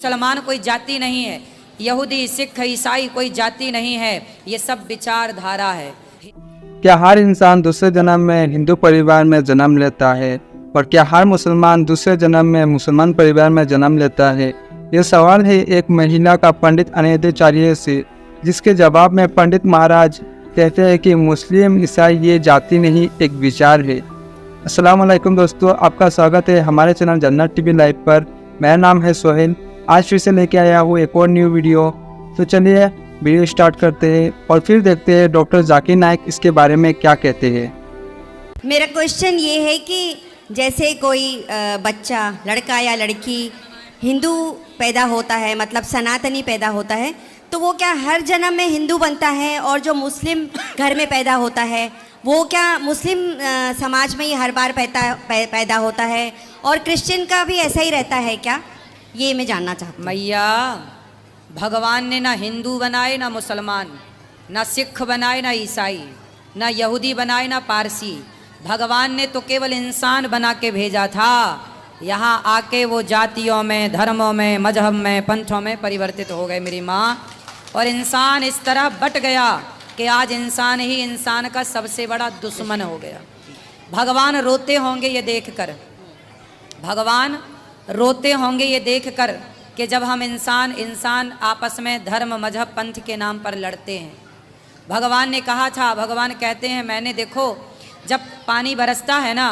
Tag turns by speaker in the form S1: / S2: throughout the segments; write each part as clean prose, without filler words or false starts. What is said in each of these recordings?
S1: मुसलमान कोई जाति नहीं है, यहूदी सिख ईसाई कोई जाति नहीं है, ये सब विचारधारा है।
S2: क्या हर इंसान दूसरे जन्म में हिंदू परिवार में जन्म लेता है और क्या हर मुसलमान दूसरे जन्म में मुसलमान परिवार में जन्म लेता है? ये सवाल है एक महिला का पंडित अनैताचार्य से, जिसके जवाब में पंडित महाराज कहते हैं कि मुस्लिम ईसाई ये जाति नहीं, एक विचार है। अस्सलाम वालेकुम दोस्तों, आपका स्वागत है हमारे चैनल जन्नत टीवी लाइव पर। मेरा नाम है सोहेल। आज फिर से लेके आया हूँ एक और न्यू वीडियो। तो चलिए वीडियो स्टार्ट करते हैं और फिर देखते हैं डॉक्टर जाकिर नाइक इसके बारे में क्या कहते हैं।
S3: मेरा क्वेश्चन ये है कि जैसे कोई बच्चा लड़का या लड़की हिंदू पैदा होता है, मतलब सनातनी पैदा होता है, तो वो क्या हर जन्म में हिंदू बनता है? और जो मुस्लिम घर में पैदा होता है वो क्या मुस्लिम समाज में ही हर बार पैदा होता है? और क्रिश्चियन का भी ऐसा ही रहता है क्या? ये मैं जानना चाहती हूँ।
S1: मैया, भगवान ने ना हिंदू बनाए ना मुसलमान, ना सिख बनाए ना ईसाई, ना यहूदी बनाए ना पारसी। भगवान ने तो केवल इंसान बना के भेजा था। यहाँ आके वो जातियों में, धर्मों में, मजहब में, पंथों में परिवर्तित हो गए मेरी माँ। और इंसान इस तरह बट गया कि आज इंसान ही इंसान का सबसे बड़ा दुश्मन हो गया। भगवान रोते होंगे ये देखकर, भगवान रोते होंगे ये देखकर कि जब हम इंसान आपस में धर्म मजहब पंथ के नाम पर लड़ते हैं। भगवान ने कहा था, भगवान कहते हैं, मैंने देखो जब पानी बरसता है ना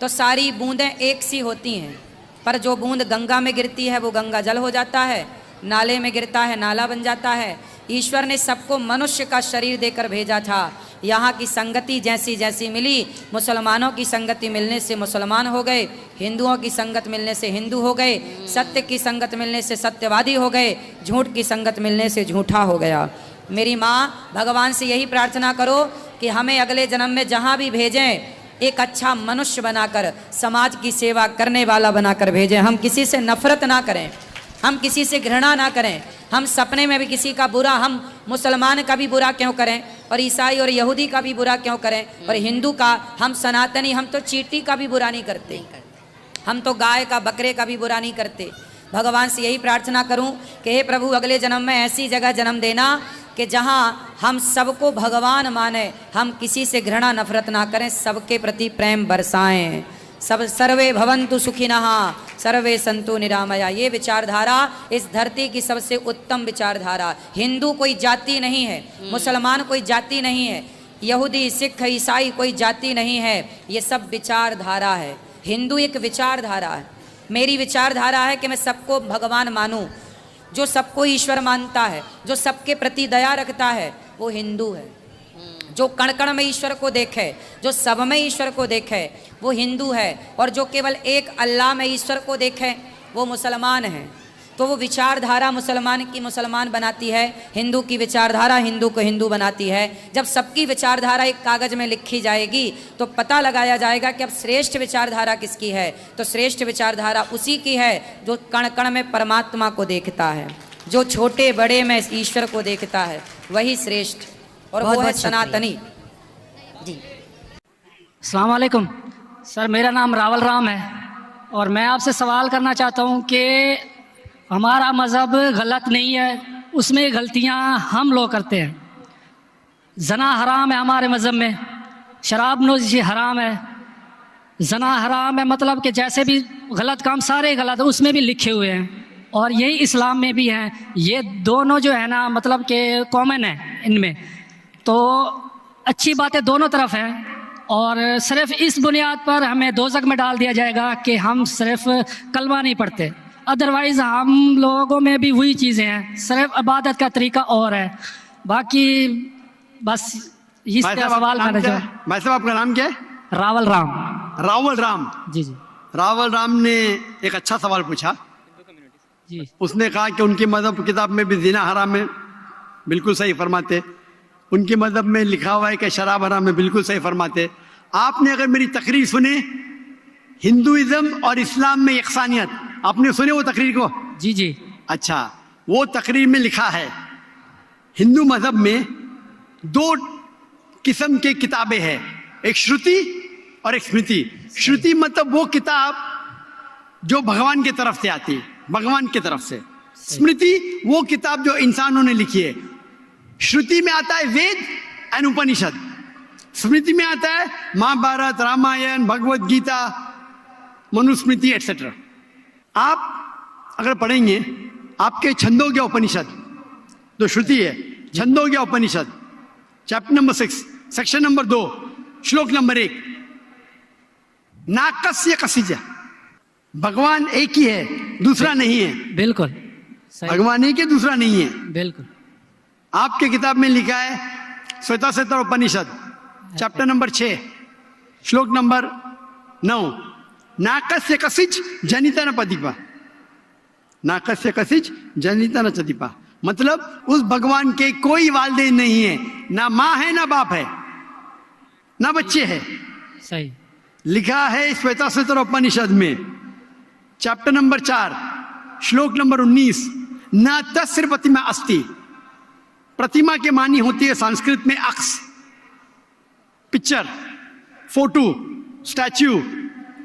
S1: तो सारी बूंदें एक सी होती हैं, पर जो बूंद गंगा में गिरती है वो गंगा जल हो जाता है, नाले में गिरता है नाला बन जाता है। ईश्वर ने सबको मनुष्य का शरीर देकर भेजा था। यहाँ की संगति जैसी जैसी मिली, मुसलमानों की संगति मिलने से मुसलमान हो गए, हिंदुओं की संगत मिलने से हिंदू हो गए, सत्य की संगत मिलने से सत्यवादी हो गए, झूठ की संगत मिलने से झूठा हो गया। मेरी माँ, भगवान से यही प्रार्थना करो कि हमें अगले जन्म में जहाँ भी भेजें एक अच्छा मनुष्य बनाकर, समाज की सेवा करने वाला बनाकर भेजें। हम किसी से नफरत ना करें, हम किसी से घृणा ना करें, हम सपने में भी किसी का बुरा, हम मुसलमान का भी बुरा क्यों करें और ईसाई और यहूदी का भी बुरा क्यों करें और हिंदू का, हम सनातनी, हम तो चींटी का भी बुरा नहीं करते, हम तो गाय का बकरे का भी बुरा नहीं करते। भगवान से यही प्रार्थना करूं कि हे प्रभु, अगले जन्म में ऐसी जगह जन्म देना कि जहां हम सबको भगवान माने, हम किसी से घृणा नफरत ना करें, सबके प्रति प्रेम बरसाएं। सब सर्वे भवन्तु सुखिनः सर्वे सन्तु निरामया। ये विचारधारा इस धरती की सबसे उत्तम विचारधारा। हिंदू कोई जाति नहीं है, मुसलमान कोई जाति नहीं है, यहूदी सिख ईसाई कोई जाति नहीं है, ये सब विचारधारा है। हिंदू एक विचारधारा है। मेरी विचारधारा है कि मैं सबको भगवान मानूं। जो सबको ईश्वर मानता है, जो सबके प्रति दया रखता है, वो हिंदू है। जो कण कण में ईश्वर को देखे, जो सब में ईश्वर को देखे, वो हिंदू है। और जो केवल एक अल्लाह में ईश्वर को देखे, वो मुसलमान है। तो वो विचारधारा मुसलमान की मुसलमान बनाती है, हिंदू की विचारधारा हिंदू को हिंदू बनाती है। जब सबकी विचारधारा एक कागज़ में लिखी जाएगी तो पता लगाया जाएगा कि अब श्रेष्ठ विचारधारा किसकी है। तो श्रेष्ठ विचारधारा उसी की है जो कण कण में परमात्मा को देखता है, जो छोटे बड़े में ईश्वर को देखता है, वही श्रेष्ठ, और वो है सनातनी जी।
S4: अस्सलाम वालेकुम सर, मेरा नाम रावल राम है और मैं आपसे सवाल करना चाहता हूँ कि हमारा मज़हब गलत नहीं है, उसमें गलतियाँ हम लोग करते हैं। जना हराम है हमारे मज़हब में, शराब नोशी हराम है, जना हराम है, मतलब कि जैसे भी गलत काम सारे गलत है, उसमें भी लिखे हुए हैं, और यही इस्लाम में भी हैं। ये दोनों जो है ना, मतलब कि कॉमन है इनमें। तो अच्छी बातें दोनों तरफ हैं, और सिर्फ इस बुनियाद पर हमें दोज़ख में डाल दिया जाएगा कि हम सिर्फ कलमा नहीं पढ़ते। अदरवाइज़ हम लोगों में भी वही चीज़ें हैं, सिर्फ इबादत का तरीका और है। बाकी बस इस सवाल करना चाहिए।
S5: भाई साहब, आपका नाम क्या है?
S4: रावल राम।
S5: रावल राम
S4: जी जी।
S5: रावल राम ने एक अच्छा सवाल पूछा
S4: जी।
S5: उसने कहा कि उनकी मज़हब किताब में भी ज़िना हराम है, बिल्कुल सही फरमाते। उनकी मज़हब में लिखा हुआ है कि शराब हराम है, बिल्कुल सही फरमाते। आपने अगर मेरी तकरीर सुने, हिंदुइज्म और इस्लाम में यकसानियत, आपने सुने वो तकरीर को?
S4: जी जी।
S5: अच्छा, वो तकरीर में लिखा है हिंदू मज़हब में दो किस्म के किताबें हैं, एक श्रुति और एक स्मृति। श्रुति मतलब वो किताब जो भगवान की तरफ से आती है, भगवान की तरफ से, स्मृति वो किताब जो इंसानों ने लिखी है। श्रुति में आता है वेद एंड उपनिषद, स्मृति में आता है महाभारत, रामायण, भगवत गीता, मनुस्मृति एटसेट्रा। आप अगर पढ़ेंगे आपके छंदोग्य उपनिषद जो श्रुति है, छंदोग्य उपनिषद चैप्टर नंबर 6 सेक्शन नंबर 2 श्लोक नंबर 1, नाकस्य कसिज, भगवान एक ही है, दूसरा नहीं है।
S4: बिल्कुल सही,
S5: भगवान एक है, दूसरा नहीं है।
S4: बिल्कुल
S5: आपके किताब में लिखा है श्वेताश्वेतर उपनिषद चैप्टर नंबर 6 श्लोक नंबर 9, नाकस्य कसिच जनिता न पतिपा, नाकस्य कसिच जनिता न चतिपा, मतलब उस भगवान के कोई वालिदैन नहीं है, ना माँ है ना बाप है ना बच्चे है।
S4: सही,
S5: लिखा है श्वेताश्वेतर उपनिषद में चैप्टर नंबर 4 श्लोक नंबर 19, न तस्य प्रतिमा अस्ति, प्रतिमा के मानी होती है संस्कृत में अक्स, picture, photo, statue,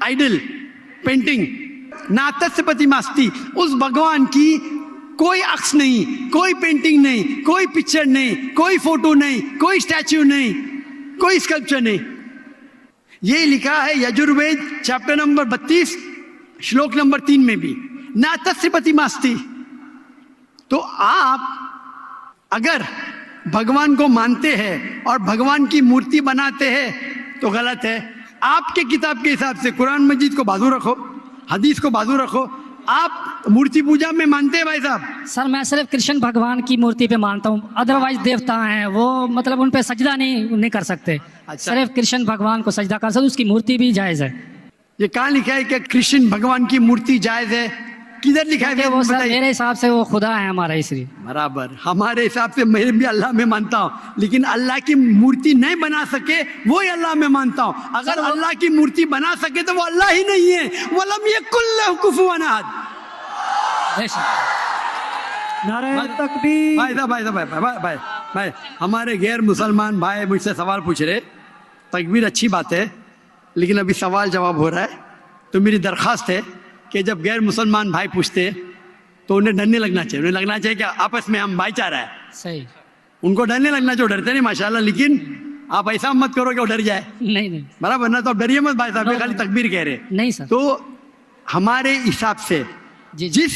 S5: idol, painting. ना तस्य प्रतिमा अस्ति, उस भगवान की कोई अक्स नहीं, कोई पेंटिंग नहीं, कोई पिक्चर नहीं, कोई फोटो नहीं, कोई स्टैच्यू नहीं, कोई स्कल्पचर नहीं। ये लिखा है यजुर्वेद चैप्टर नंबर 32 श्लोक नंबर 3 में भी, ना तस्य प्रतिमा अस्ति। तो आप अगर भगवान को मानते हैं और भगवान की मूर्ति बनाते हैं तो गलत है। आपके किताब के हिसाब से कुरान मजीद को बाजू रखो, हदीस को बाजू रखो। आप मूर्ति पूजा में मानते हैं भाई साहब?
S4: सर मैं सिर्फ कृष्ण भगवान की मूर्ति पे मानता हूँ, अदरवाइज देवता हैं वो मतलब उन पे सजदा नहीं कर सकते।
S5: अच्छा।
S4: सिर्फ कृष्ण भगवान को सजदा कर सकते, उसकी मूर्ति भी जायज़ है।
S5: ये कहाँ लिखा है कि कृष्ण भगवान की मूर्ति जायज है? किधर लिखा है?
S4: क्योंकि वो सर
S5: बताइए।
S4: मेरे हिसाब से वो खुदा है हमारा, इसलिए।
S5: बराबर, हमारे हिसाब से मैं भी अल्लाह में मानता हूँ, लेकिन अल्लाह की मूर्ति नहीं बना सके वो ही अल्लाह में मानता हूँ। अगर अल्लाह की मूर्ति बना सके तो वो अल्लाह ही नहीं है। वलम यकुल लहू कुफुवन अहद। भाई साहब भाई, हमारे गैर मुसलमान भाई मुझसे सवाल पूछ रहे। तकबीर अच्छी बात है, लेकिन अभी सवाल जवाब हो रहा है। तो मेरी दरख्वास्त है कि जब गैर मुसलमान भाई पूछते तो उन्हें डरने लगना चाहिए। उन्हें लगना चाहिए कि आपस में हम भाईचारा है।
S4: सही,
S5: उनको डरने लगना चाहिए। डरते नहीं माशाल्लाह, लेकिन आप ऐसा मत करो कि वो डर जाए।
S4: नहीं
S5: बराबर ना? तो आप डरिए मत भाई साहब, ये खाली तकबीर कह रहे।
S4: नहीं सर।
S5: तो हमारे हिसाब से
S4: जी।
S5: जिस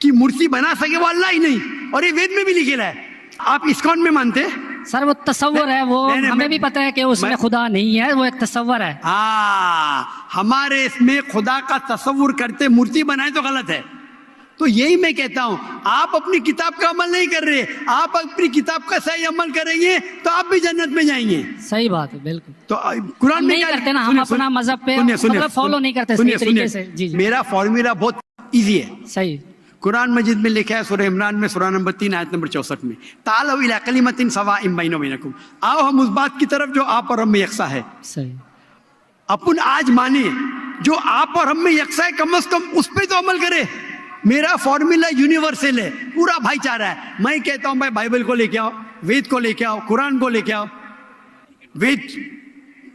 S5: की मूर्ति बना सके वो अल्लाह ही नहीं, और ये वेद में भी लिखेला है। आप इस्कॉन में मानते हैं?
S4: सर वो तस्वर है, वो
S5: नहीं,
S4: हमें भी पता है कि उसमें खुदा नहीं है, वो एक तस्वर है।
S5: हाँ, हमारे इसमें खुदा का तस्वुर करते मूर्ति बनाए तो गलत है। तो यही मैं कहता हूं, आप अपनी किताब का अमल नहीं कर रहे। आप अपनी किताब का सही अमल करेंगे तो आप भी जन्नत में जाएंगे।
S4: सही बात है, बिल्कुल।
S5: तो कुरान में
S4: नहीं
S5: क्या
S4: करते ना, हम अपना मजहब पे मतलब फॉलो नहीं करते सही तरीके से। जी जी,
S5: मेरा फॉर्मूला बहुत इजी है।
S4: सही।
S5: कुरान मजीद में लिखा है सूरह इमरान में सूरह नंबर 3 आयत नंबर 64 में, तालौ इला कलिमतिन सवाइम बैना बैनकुम, आओ हम उस बात की तरफ जो आप और हम में यकसा है।
S4: सही।
S5: अपन आज माने जो आप और हम में यकसा है, कम से कम उस पर तो अमल करे। मेरा फॉर्मूला यूनिवर्सल है, पूरा भाईचारा है। मैं कहता हूं भाई बाइबल को लेके आओ, वेद को लेके आओ, कुरान को लेके आओ। वेद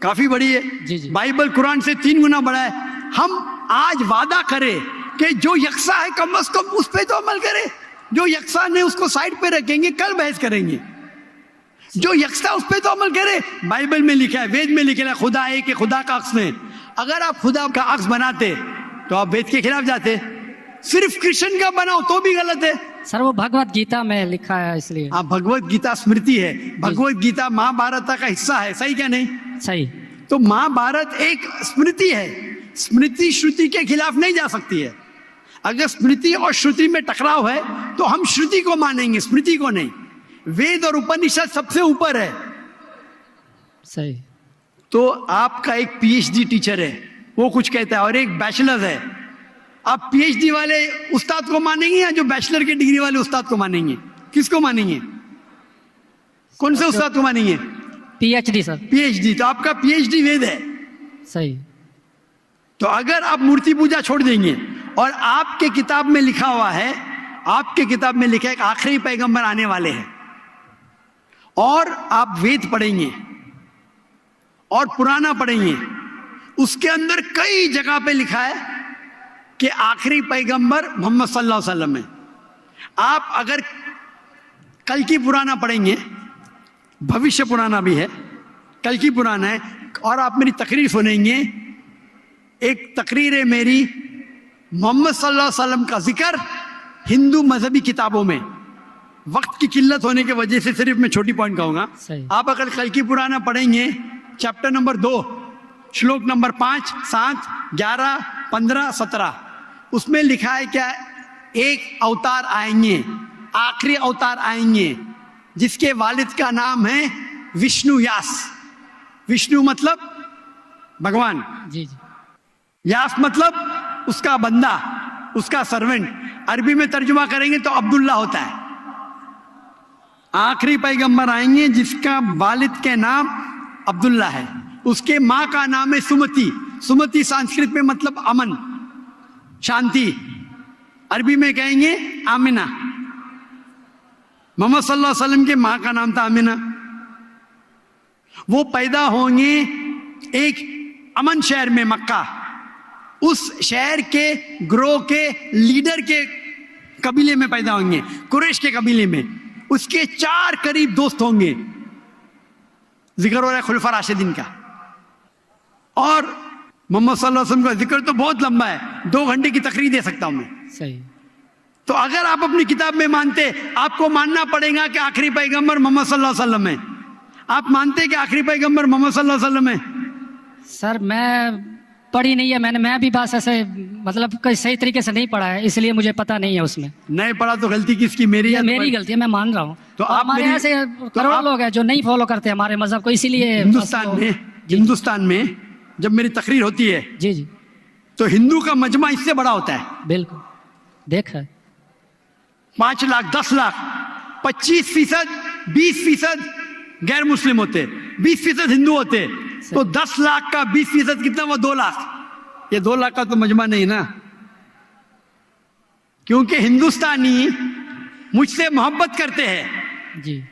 S5: काफी बड़ी है,
S4: जी जी।
S5: बाइबल कुरान से 3 गुना बड़ा है। हम आज वादा करें कि जो यकसा है कम से कम उस पे तो अमल करे। जो यकसा नहीं उसको साइड पे रखेंगे, कल बहस करेंगे। जो यकसा उस पे तो अमल करे। बाइबल में लिखा है, वेद में लिखा है खुदा है कि खुदा का अक्स नहीं। अगर आप खुदा का अक्स बनाते तो आप वेद के खिलाफ जाते। सिर्फ कृष्ण का बनाओ तो भी गलत है।
S4: सर वो भगवत गीता में लिखा है, इसलिए।
S5: आप भगवत गीता स्मृति है, भगवत गीता महाभारत का हिस्सा है, सही क्या नहीं?
S4: सही।
S5: तो महाभारत एक स्मृति है। स्मृति श्रुति के खिलाफ नहीं जा सकती है। अगर स्मृति और श्रुति में टकराव है तो हम श्रुति को मानेंगे, स्मृति को नहीं। वेद और उपनिषद सबसे ऊपर है।
S4: सही।
S5: तो आपका एक पीएचडी टीचर है, वो कुछ कहता है, और एक बैचलर है। आप पीएचडी वाले उस्ताद को मानेंगे या जो बैचलर की डिग्री वाले उस्ताद को मानेंगे? किसको मानेंगे? कौन से उस्ताद को मानेंगे?
S4: PhD sir.
S5: पीएचडी। तो आपका पीएचडी वेद है।
S4: सही।
S5: तो अगर आप मूर्ति पूजा छोड़ देंगे और आपके किताब में लिखा हुआ है, आपके किताब में लिखा है कि आखिरी पैगंबर आने वाले हैं, और आप वेद पढ़ेंगे और पुराना पढ़ेंगे, उसके अंदर कई जगह पे लिखा है कि आखिरी पैगंबर मोहम्मद सल्लल्लाहु अलैहि वसल्लम है। आप अगर कल की पुराना पढ़ेंगे, भविष्य पुराना भी है, कल की पुराना है, और आप मेरी तकरीर सुनेंगे, एक तकरीर है मेरी मोहम्मद सल्लल्लाहु अलैहि वसल्लम का जिक्र हिंदू मजहबी किताबों में। वक्त की किल्लत होने की वजह से सिर्फ मैं छोटी पॉइंट कहूंगा।
S4: सही।
S5: आप अगर कल की पुराना पढ़ेंगे, चैप्टर नंबर 2, श्लोक नंबर 5, 7, 11, 15, 17, उसमें लिखा है क्या, एक अवतार आएंगे, आखिरी अवतार आएंगे, जिसके वालिद का नाम है विष्णु यास। विष्णु मतलब भगवान,
S4: जी जी।
S5: यास मतलब उसका बंदा, उसका सर्वेंट। अरबी में तर्जुमा करेंगे तो अब्दुल्ला होता है। आखिरी पैगंबर आएंगे जिसका वालिद के नाम अब्दुल्ला है, उसके माँ का नाम है सुमति। सुमति संस्कृत में मतलब अमन, शांति। अरबी में कहेंगे आमिना। मोहम्मद सल्लल्लाहु अलैहि वसल्लम के माँ का नाम था आमिना। वो पैदा होंगे एक अमन शहर में, मक्का। उस शहर के ग्रोह के लीडर के कबीले में पैदा होंगे, कुरैश के कबीले में। उसके 4 करीब दोस्त होंगे। जिक्र हो रहा है खुलफा राशिदीन का। और मोहम्मद सल्लल्लाहु अलैहि वसल्लम का जिक्र तो बहुत लंबा है, 2 घंटे की तकरीर दे सकता हूं मैं।
S4: सही।
S5: तो अगर आप अपनी किताब में मानते, आपको मानना पड़ेगा कि आखिरी पैगंबर मोहम्मद सल्लल्लाहु अलैहि वसल्लम है। आप मानते कि आखिरी पैगंबर मोहम्मद सल्लल्लाहु अलैहि वसल्लम है?
S4: सर मैं पढ़ी नहीं है, मैं भी बस ऐसे मतलब कोई सही तरीके से नहीं पढ़ा है, इसलिए मुझे पता नहीं है उसमें।
S5: नहीं पढ़ा तो गलती किसकी, मेरी या
S4: मेरी गलती है, मैं मान रहा हूँ।
S5: तो
S4: और
S5: आप
S4: हमारे
S5: मेरी-
S4: ऐसे
S5: तो
S4: करोड़ों
S5: आप-
S4: लोग हैं जो नहीं फॉलो करते हमारे मजहब को, इसीलिए
S5: हिंदुस्तान में जब मेरी तकरीर होती है
S4: जी जी
S5: तो हिंदू का मजमा इससे बड़ा होता है।
S4: बिल्कुल देखा है।
S5: 5 लाख, 10 लाख, 25%, 20% गैर मुस्लिम होते, 20% हिंदू होते। तो 10 लाख का 20% कितना हुआ? 2 लाख। ये 2 लाख का तो मजमा नहीं ना, क्योंकि हिंदुस्तानी मुझसे मोहब्बत करते हैं
S4: जी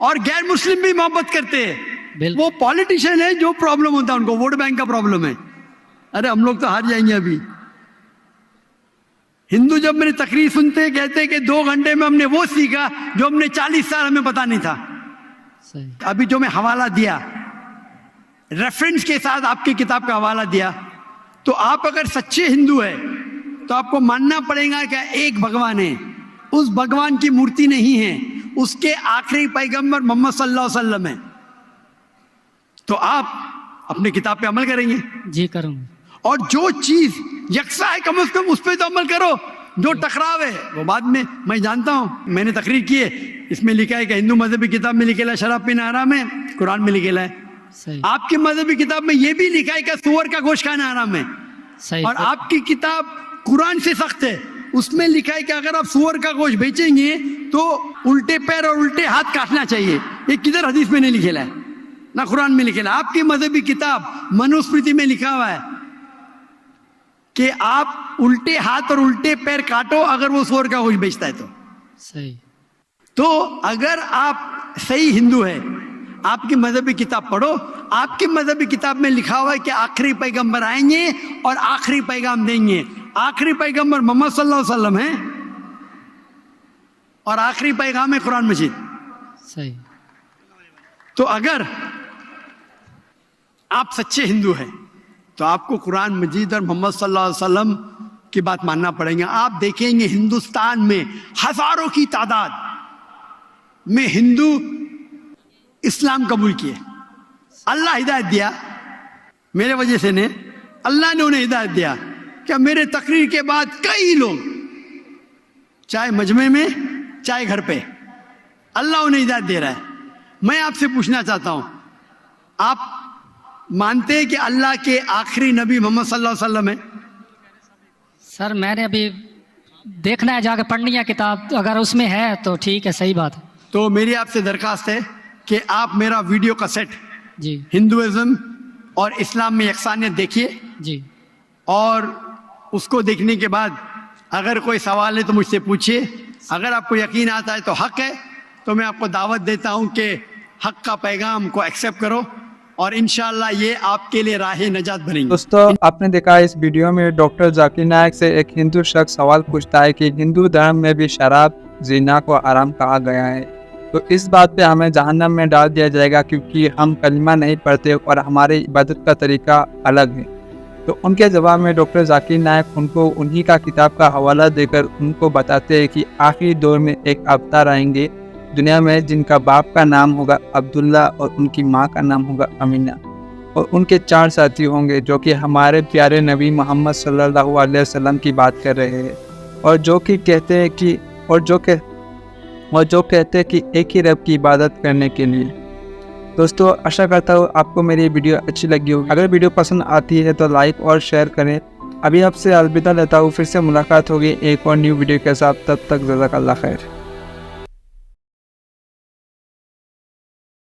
S5: और गैर मुस्लिम भी मोहब्बत करते हैं।
S4: बिल्कुल।
S5: वो पॉलिटिशियन है जो प्रॉब्लम होता है उनको, वोट बैंक का प्रॉब्लम है। अरे हम लोग तो हार जाएंगे अभी। हिंदू जब मेरी तकरीर सुनते कहते कि 2 घंटे में हमने वो सीखा जो हमने 40 साल हमें पता नहीं था।
S4: सही।
S5: अभी जो मैं हवाला दिया, रेफरेंस के साथ आपकी किताब का हवाला दिया, तो आप अगर सच्चे हिंदू है तो आपको मानना पड़ेगा कि एक भगवान है। उस भगवान की मूर्ति नहीं है, उसके आखिरी पैगंबर मोहम्मद सल्लल्लाहु अलैहि वसल्लम है। तो आप अपनी किताब पे अमल करेंगे,
S4: जी करूँगा।
S5: और जो चीज यकसा है कम से कम उस पर तो अमल करो। जो टकराव है वो बाद में, मैं जानता हूं, मैंने तकरीर की है, इसमें लिखा है कि हिंदू मजहबी किताब में लिखेला शराब पीना हराम है, कुरान में लिखेला है।
S4: सही।
S5: आपकी मजहबी किताब में यह भी लिखा है कि सुअर का गोश्त खाना हराम है।
S4: सही।
S5: और आपकी किताब कुरान से सख्त है, उसमें लिखा है कि अगर आप सुअर का गोश्त बेचेंगे तो उल्टे पैर और उल्टे हाथ काटना चाहिए। ये किधर हदीस में नहीं लिखेला है, ना कुरान में लिखेला। आपकी मजहबी किताब मनुस्मृति में लिखा हुआ है कि आप उल्टे हाथ और उल्टे पैर काटो अगर वो सुअर का गोश्त बेचता है तो।
S4: सही।
S5: तो अगर आप सही हिंदू है, आपकी मजहबी किताब पढ़ो। आपकी मजहबी किताब में लिखा हुआ है कि आखिरी पैगंबर आएंगे और आखिरी पैगाम देंगे। आखिरी पैगंबर मोहम्मद सल्लल्लाहु अलैहि वसल्लम है और आखिरी पैगाम है कुरान मजीद।
S4: सही।
S5: तो अगर आप सच्चे हिंदू हैं तो आपको कुरान मजीद और मोहम्मद सल्लल्लाहु अलैहि वसल्लम की बात मानना पड़ेगा। आप देखेंगे हिंदुस्तान में हजारों की तादाद में हिंदू इस्लाम कबूल किए। अल्लाह हिदायत दिया, मेरे वजह से ने अल्लाह ने उन्हें हिदायत दिया। क्या मेरे तकरीर के बाद कई लोग, चाहे मजमे में चाहे घर पे, अल्लाह उन्हें हिदायत दे रहा है। मैं आपसे पूछना चाहता हूं, आप मानते हैं कि अल्लाह के आखिरी नबी मोहम्मद सल्लल्लाहु अलैहि वसल्लम है?
S4: सर मैंने अभी देखना है, जाकर पढ़नी है किताब, तो अगर उसमें है तो ठीक है, सही बात है।
S5: तो मेरी आपसे दरखास्त है कि आप मेरा वीडियो का सेट
S4: जी
S5: हिंदुइज्म और इस्लाम में यकसानियत देखिए,
S4: जी।
S5: और उसको देखने के बाद अगर कोई सवाल है तो मुझसे पूछिए। अगर आपको यकीन आता है तो हक है, तो मैं आपको दावत देता हूं कि हक का पैगाम को एक्सेप्ट करो और इंशाअल्लाह ये आपके लिए राह नजात बनेंगे।
S2: दोस्तों, आपने देखा इस वीडियो में डॉक्टर जाकिर नायक से एक हिंदू शख्स सवाल पूछता है कि हिंदू धर्म में भी शराब जीना को आराम कहा गया है। तो इस बात पे हमें जहन्नम में डाल दिया जाएगा क्योंकि हम कलिमा नहीं पढ़ते और हमारी इबादत का तरीका अलग है। तो उनके जवाब में डॉक्टर जाकिर नायक उनको उन्हीं का किताब का हवाला देकर उनको बताते हैं कि आखिरी दौर में एक अवतार आएंगे दुनिया में जिनका बाप का नाम होगा अब्दुल्ला और उनकी माँ का नाम होगा अमीना, और उनके 4 साथी होंगे जो कि हमारे प्यारे नबी मोहम्मद सल्लल्लाहु अलैहि वसल्लम की बात कर रहे हैं और जो कहते हैं कि एक ही रब की इबादत करने के लिए। दोस्तों आशा करता हूँ आपको मेरी वीडियो अच्छी लगी होगी। अगर वीडियो पसंद आती है तो लाइक और शेयर करें। अभी आपसे अलविदा लेता हूँ, फिर से मुलाकात होगी एक और न्यू वीडियो के साथ। तब तक जज़ाकल्लाह खैर।